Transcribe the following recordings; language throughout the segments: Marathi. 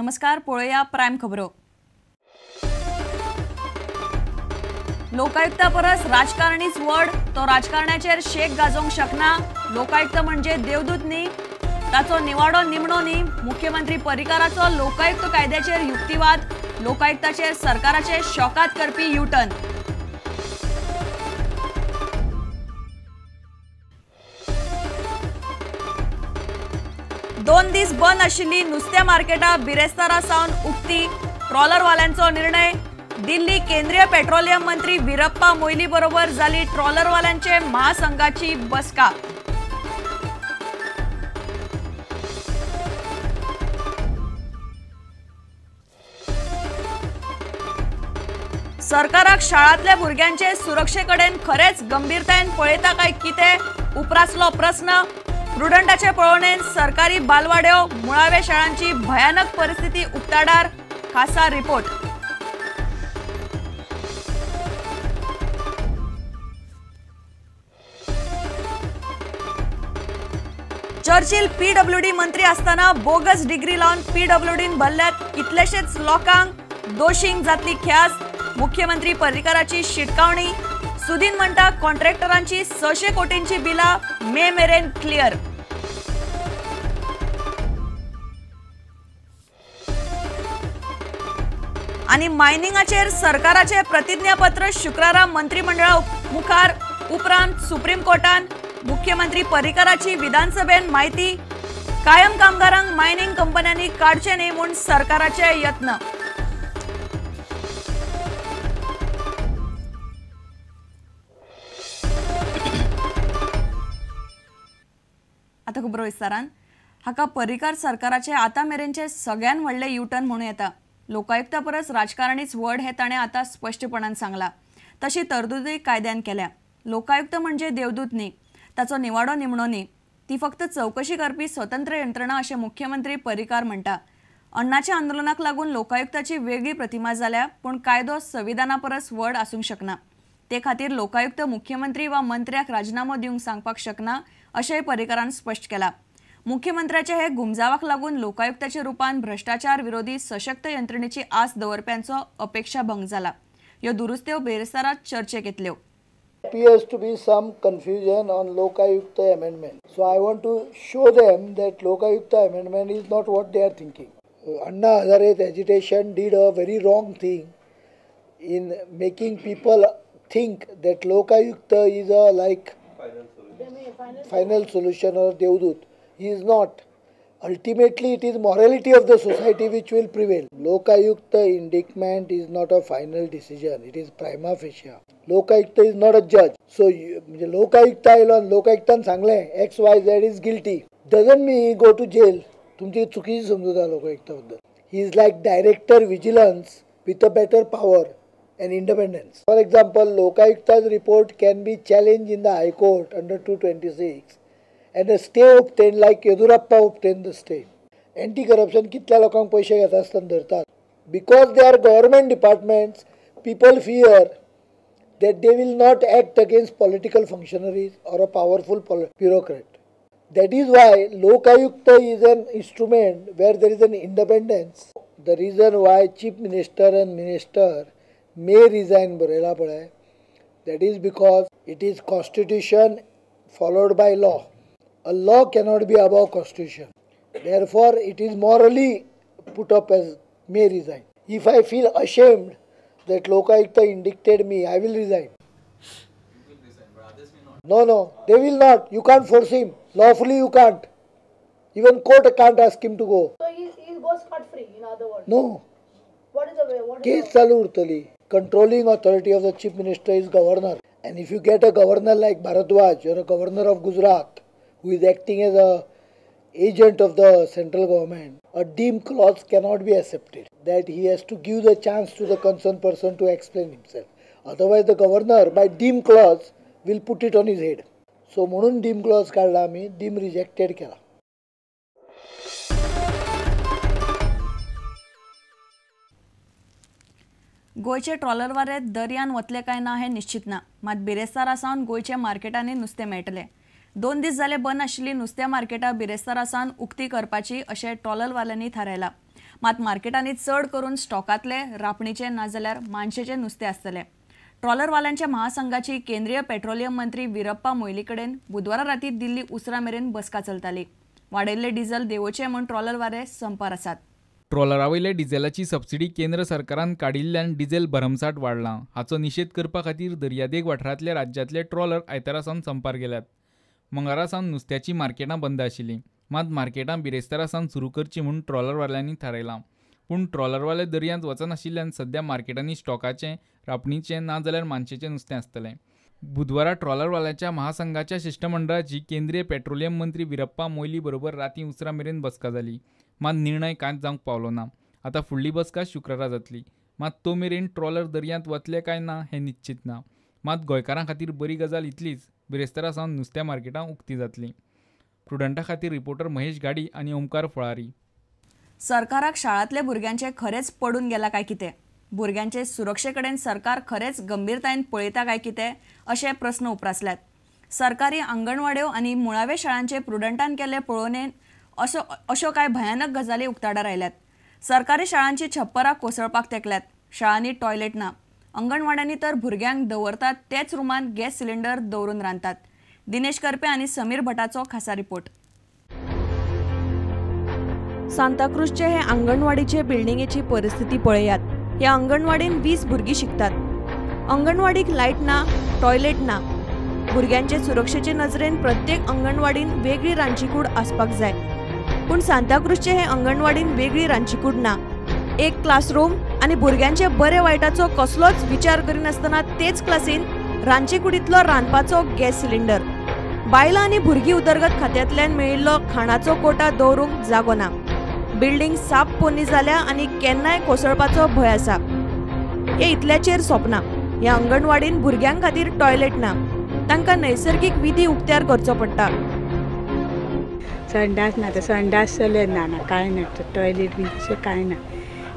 नमस्कार, पळया प्राइम खबरो। लोकायुक्ता परस राजकारणीच वड, तो राजकारणाचेर शेक गाजोवंक शकना। लोकायुक्त म्हणजे देवदूत न्ही, ताचो निवाडो निमणो न्ही। मुख्यमंत्री परिकाराचो लोकायुक्त कायद्याचेर युक्तिवाद, लोकायुक्ताचेर सरकाराचे शॉकात करपी युटर्न। दोन दीस बंद आशिल्ली नुस्त्या मार्केटां बिरेस्तारा सावन उक्ती, ट्रॉलरवाल्यांचो निर्णय। दिल्ली केंद्रीय पेट्रोलियम मंत्री वीरप्पा मोइली बरोबर जाली ट्रॉलरवाल्यांचे महासंघाची बसका। सरकाराक शाळांतल्या भुरग्यांचे सुरक्षेकडेन खरेच गंभीरतायेन पळयता काय कितें, उपरासलो प्रस्न। प्रुडंटाचे पळोवणेन सरकारी बालवाड्यो, मुळाव्या शाळांची भयानक परिस्थिती उक्ताडार, खासा रिपोर्ट। चर्चिल पीडब्ल्यूडी मंत्री असताना बोगस डिग्री लावन पीडब्ल्यूडीन भरल्यात कितलेशेच लोकांक, दोशींक जातली ख्यास। मुख्यमंत्री परिकाराची शिटकावणी, सुदीन म्हणटा कॉन्ट्रॅक्टरांची 600 कोटींची बिला मे मेरेन क्लियर। आणि मायनिंगाचेर सरकाराचे प्रतिज्ञापत्र शुक्रारा मंत्रिमंडळा मुखार, उपरांत सुप्रीम कोर्टान मुख्यमंत्री परिकाराची विधानसभेन माहिती। कायम कामगारांक मायनिंग कंपन्यांनी काढचे न्ही म्हूण सरकाराचे यत्न। आता खबरो विस्तारान। हाका परिकार सरकाराचे आता मेरेनचे सगळ्यान व्हडले युटर्न म्हणून येता। लोकायुक्ता परस राजकारणीच वड हे ताणें आता स्पष्टपणान सांगला। तशी तरतुदी कायद्यान केल्या। लोकायुक्त म्हणजे देवदूत न्ही, ताचो निवाडो निमणो न्ही, ती फक्त चौकशी करपी स्वतंत्र यंत्रणा अशें मुख्यमंत्री परिकार म्हणटा। अण्णाच्या आंदोलनाक लागून लोकायुक्ताची वेगळी प्रतिमा जाल्या, पण कायदो संविधाना परस वड आसूंक शकना। ते खातीर लोकायुक्त मुख्यमंत्री वा मंत्र्याक राजीनामो दिवंक सांगपाक शकना, अशेंय परिकारान स्पष्ट केला। मुख्यमंत्र्याचे हे गुमजावाक लागून लोकायुक्ताच्या रूपान भ्रष्टाचार विरोधी सशक्त यंत्रणेची आस दवरप्यांचो अपेक्षा भंग जाला। ह्यो दुरुस्त्यो बेरस्तारात चर्चेक येतल्यो। Appears to be some confusion on Lokayukta amendment. So I want to show them that Lokayukta amendment is not what they are thinking. Anna Hazare's agitation did a very wrong thing in making people think that Lokayukta is a final solution or Devdut. He is not. Ultimately, it is morality of the society which will prevail. Lokayukta indictment is not a final decision. It is prima facie. Lokayukta is not a judge. So, Lokayukta alone, Lokayuktan सांगले XYZ is guilty. Doesn't mean he go to jail. तुमची चुकीची समजूत आहे लोकायुक्ता बद्दल. He is like director vigilance with a better power and independence. For example, Lokayukta's report can be challenged in the High Court under 226 and a stay obtained like Yedurappa obtained the stay. Anti-corruption कितल्या लोकांक पैसे घेता आसतना धरतात. Because they are government departments, people fear that they will not act against political functionaries or a powerful bureaucrat. That is why Lokayukta is an instrument where there is an independence. The reason why Chief Minister and Minister may resign Barela पळय, that is because it is constitution followed by law. A law cannot be above constitution. Therefore, it is morally put up as may resign. If I feel ashamed that Lokayukta indicted me, I will resign. You will resign, but others may not. No, they will not. You can't force him. Lawfully you can't. Even court can't ask him to go. So he goes scot-free, in other words. No. What is the way? Case चालू उरतली. Controlling authority of the chief minister is governor. And if you get a governor like Bharadwaj or a governor of Gujarat who is acting as a agent of the central government, a deemed clause cannot be accepted. That he has to give the chance to the concerned person to explain himself. Otherwise the governor by deemed clause will put it on his head. So म्हणून deemed clause काढला आम्ही, deemed rejected केला. गोयचे ट्रॉलरवारे दर्यान वतले काय ना हे निश्चित ना, मात बिरेस्तारा सावन गोयच्या मार्केटांनी नुस्तें मेळटलें। 2 दीस जाले बंद आशिल्ली नुस्त्या मार्केटां बिरेस्तारा सावन उक्ती करपाची अशें ट्रॉलरवाल्यांनी थारायला। मात मार्केटांनी चढ करून स्टॉकातले रापणीचे नाजाल्यार मानशेचे नुस्तें आसतले। ट्रॉलरवाल्यांच्या महासंघाची केंद्रीय पेट्रोलियम मंत्री वीरप्पा मोइली कडेन बुधवारा राती दिल्ली उसरा मेरेन बसका चलताली। वाडयल्ले डिझेल देंवोचे म्हूण ट्रॉलरवाले संपार आसात। ट्रॉलरावयले डिझेलाची सबसिडी केंद्र सरकारान काडिल्ल्यान डिझेल भरमसाट वाडला। हाचो निशेध करपा खातीर दर्यादेग वाठारांतले राज्यांतले ट्रॉलर आयतारा सावन संपार गेल्यात। मंगळारा सावन नुस्त्याची मार्केटां बंद आशिल्लीं, मात मार्केटां बिरेस्तारा सावन सुरू करची म्हूण ट्रॉलरवाल्यांनी थारायलां। पूण ट्रॉलरवाले दर्यांत वचनाशिल्ल्यान सध्या मार्केटांनी स्टॉकाचें, रापणीचें ना जाल्यार मानशेचें नुस्तें आसतलें। बुधवारा ट्रॉलरवाल्यांच्या महासंघाच्या शिष्टमंडळाची केंद्रीय पेट्रोलियम मंत्री वीरप्पा मोइली बरोबर रातीं उसरा मेरेन बसका जाली, मात निर्णय कांयच जावंक पावलो ना। आतां फुडली बसका शुक्रारा जातली, मात तो मेरेन ट्रॉलर दर्यांत वतले काय ना हें निश्चित ना। मात गोंयकारां खातीर बरी गजाल इतलीच, बिरेस्तारा सावन नुस्त्या मार्केटां उक्ती जातलीं। प्रुडंटा खातीर रिपोर्टर महेश गाडी आनी ओमकार फळारी। सरकाराक शाळांतल्या भुरग्यांचे खरेंच पडून गेला काय कितें? भुरग्यांचे सुरक्षे कडेन सरकार खरेंच गंभीरतायेन पळयता काय कितें अशे प्रस्न उप्रासल्यात। सरकारी आंगणवाड्यो आनी मुळावे शाळांचे प्रुडंटान केल्ले पळोवणेन अश्यो कांय भयानक गजाली उक्ताडार आयल्यात। सरकारी शाळांची छप्परां कोसळपाक तेकल्यात, शाळांनी टॉयलेट ना, अंगणवाड्यांनी तर भुरग्यांक दवरतात तेच रुमान गॅस सिलिंडर दवरून रांदतात। दिनेश करपे आनी समीर भटाचो खासा रिपोर्ट। सांताक्रूजचे हे अंगणवाडीचे बिल्डिंगेची परिस्थिती पळयात। ह्या अंगणवाडीन 20 भुरगीं शिकतात। अंगणवाडीक लायट ना, टॉयलेट ना। भुरग्यांचे सुरक्षेचे नजरेन प्रत्येक अंगणवाडीन वेगळी रांदचीकूड आसपाक जाय, पूण सांताक्रूजचे हे अंगणवाडीन वेगळी रांदचीकूड ना। एक क्लासरूम आनी भुरग्यांचे बरे वायटाचो कसलोच विचार करिनासतना तेच क्लासीन रांदचीकुडींतलो रांदपाचो गॅस सिलिंडर। बायलां आनी भुरगीं उदरगत खात्यांतल्यान मेळिल्लो खाणाचो कोटा दवरूंक जागो ना। बिल्डिंग साप पोन्नी जाल्या आनी केन्नाय कोसळपाचो भंय आसा। हे इतल्याचेर सोपना, ह्या अंगणवाडीन भुरग्यां खातीर टॉयलेट ना, तांकां नैसर्गिक विधी उक्त्यार करचो पडटा। संडास ना, तर संडास चलत ना, कांय ना, टॉयलेट बी तशें कांय ना।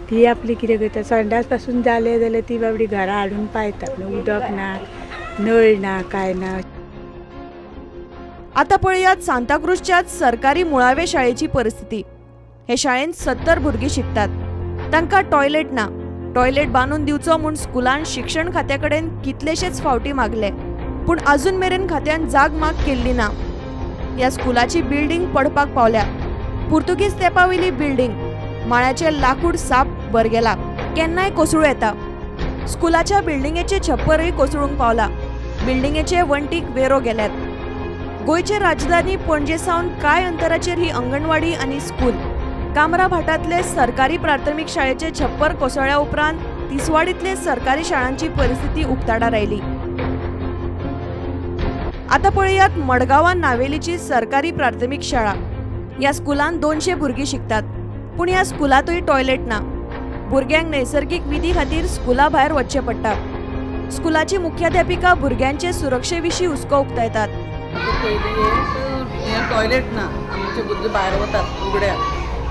ती आपली कितें करता, संडास पासून जाले जाल्यार ती बाबडी घरा हाडून पायता, उदक ना, नळ ना, कांय ना। आता पळयात सांताक्रूजच्याच सरकारी मुळावे शाळेची परिस्थिती। हे शाळेंत 70 भुरगीं शिकतात, तांकां टॉयलेट ना। टॉयलेट बांदून दिवचो म्हूण स्कुलान शिक्षण खात्याकडेन कितलेशेच फावटी मागले, पूण अजून मेरेन खात्यान जाग माग केल्ली ना। ह्या स्कुलाची बिल्डिंग पडपाक पावल्या। पुर्तुगीज तेंपावयली बिल्डिंग, माळ्याचे लाकूड साप भर गेला, केन्नाय कोसळूं येता। स्कुलाच्या बिल्डिंगेचे छप्परय कोसळूंक पावला, बिल्डिंगेचे वण्टीक वेरो गेल्यात। गोंयचे राजधानी पणजे सावन कांय अंतराचेर ही अंगणवाडी आनी स्कूल। कामरा भाटांतले सरकारी प्राथमीक शाळेचे छप्पर कोसळ्या उपरांत तिसवाडीतले सरकारी शाळांची परिस्थिती उक्ताडार आयली। आता पळयात मडगांवां नावेलीची सरकारी प्राथमीक शाळा। ह्या स्कुलान 200 भुरगीं शिकतात, पूण ह्या स्कुलांतूय टॉयलेट ना। भुरग्यांक नैसर्गिक विधी खातीर स्कुला भायर वचचें पडटा। स्कुलाची मुख्याध्यापिका भुरग्यांचे सुरक्षे विशीं हुस्को उक्तायतात। टॉयलेट ना, आमचे भुरगे भायर वतात उगड्या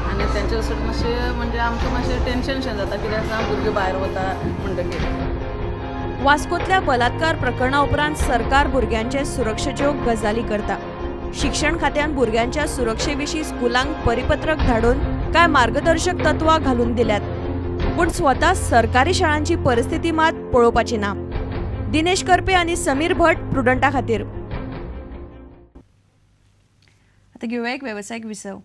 आनी तेंचे मातशें म्हणजे आमकां मातशें टेन्शन जाता, कित्याक सांग भुरगे भायर वता म्हणटकीर। वास्कोतल्या बलात्कार प्रकरणा उपरांत सरकार भुरग्यांचे सुरक्षेच्यो गजाली करता। शिक्षण खात्यान भुरग्यांच्या सुरक्षे विशीं स्कुलांक परिपत्रक धाडून काय मार्गदर्शक तत्वां घालून दिल्यात, पूण स्वता सरकारी शाळांची परिस्थिती मात पळोवपाची ना। दिनेश करपे आनी समीर भट, प्रुडंटा खातीर। आता घेऊया एक व्यावसायिक विसव।